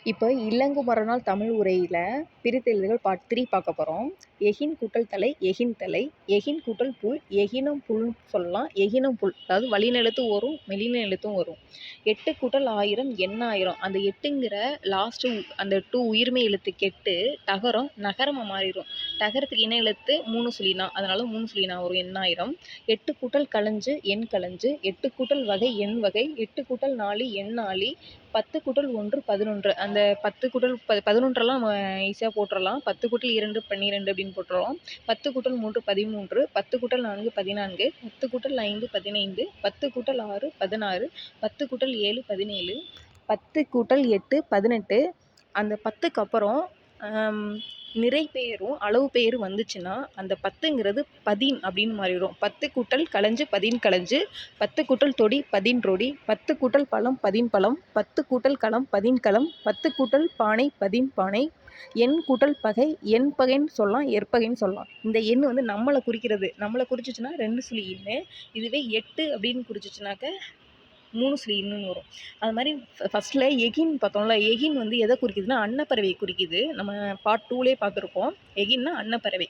இப்போ இளங்குமரனால் தமிழ் உரையில பிரித்தெழுதுகள் பார்ட் 3 பார்க்க போகிறோம். எகின் கூட்டல் தலை எகின் தலை எகின் கூட்டல் புல் எகினும் புல்னு சொல்லலாம். எகினும் புல் அதாவது வல்லின எழுத்தும் வரும் மெல்லின எழுத்தும் வரும். 8 கூட்டல் 1000 எண்ணாயிரம். அந்த 8ங்கிற லாஸ்ட்டு அந்த 2 உயிர்மை எழுத்து கெட்டு டகரம் நகரமாக மாறிடும். டகரத்துக்கு இன எழுத்து 3 சொல்லினா, அதனால 3 சொல்லினா வரும் எண்ணாயிரம். 8 கூட்டல் களஞ்சு எண் களஞ்சு 8 கூட்டல் வகை எண் வகை 8 கூட்டல் 4 எண் நாளி 10 கூட்டல் 1 11. அந்த 10 கூட்டல் 11 நம்ம ஈஸியாக போட்டுடலாம். 10 கூட்டல் 2 12 அப்படின்னு போட்டுருவோம். 10 கூட்டல் 3 13 10 கூட்டல் 4 14 10 கூட்டல் 5 15 10 கூட்டல் 6 16 10 கூட்டல் 7 17 10 கூட்டல் 8 18. அந்த 10க்கு அப்புறம் நிறை பெயரும் அளவு பெயரும் வந்துச்சுன்னா அந்த 10ங்கிறது 10 அப்படின்னு மாறிடும். 10 கூட்டல் களஞ்சு 10 களஞ்சு 10 கூட்டல் தொடி 10 ரொடி 10 கூட்டல் பழம் 10 பழம் 10 கூட்டல் களம் 10 களம் 10 கூட்டல் பானை 10 பானை. எண் கூட்டல் பகை எண் பகைன்னு சொல்லலாம், எற்பகைன்னு சொல்லலாம். இந்த எண் வந்து நம்மளை குறிக்கிறது. நம்மளை குறிச்சிச்சுன்னா 2 சுழி எண்ணு. இதுவே 8 அப்படின்னு குறிச்சிச்சுனாக்க 3 சுழி எண்ணுன்னு வரும். அது மாதிரி ஃபஸ்ட்டில் எகின் பார்த்தோம்ல, எகின் வந்து எதை குறிக்குதுன்னா அன்னப்பறவை குறிக்குது. நம்ம பார்ட் 2லே பார்த்துருப்போம். எகின்னா அன்னப்பறவை.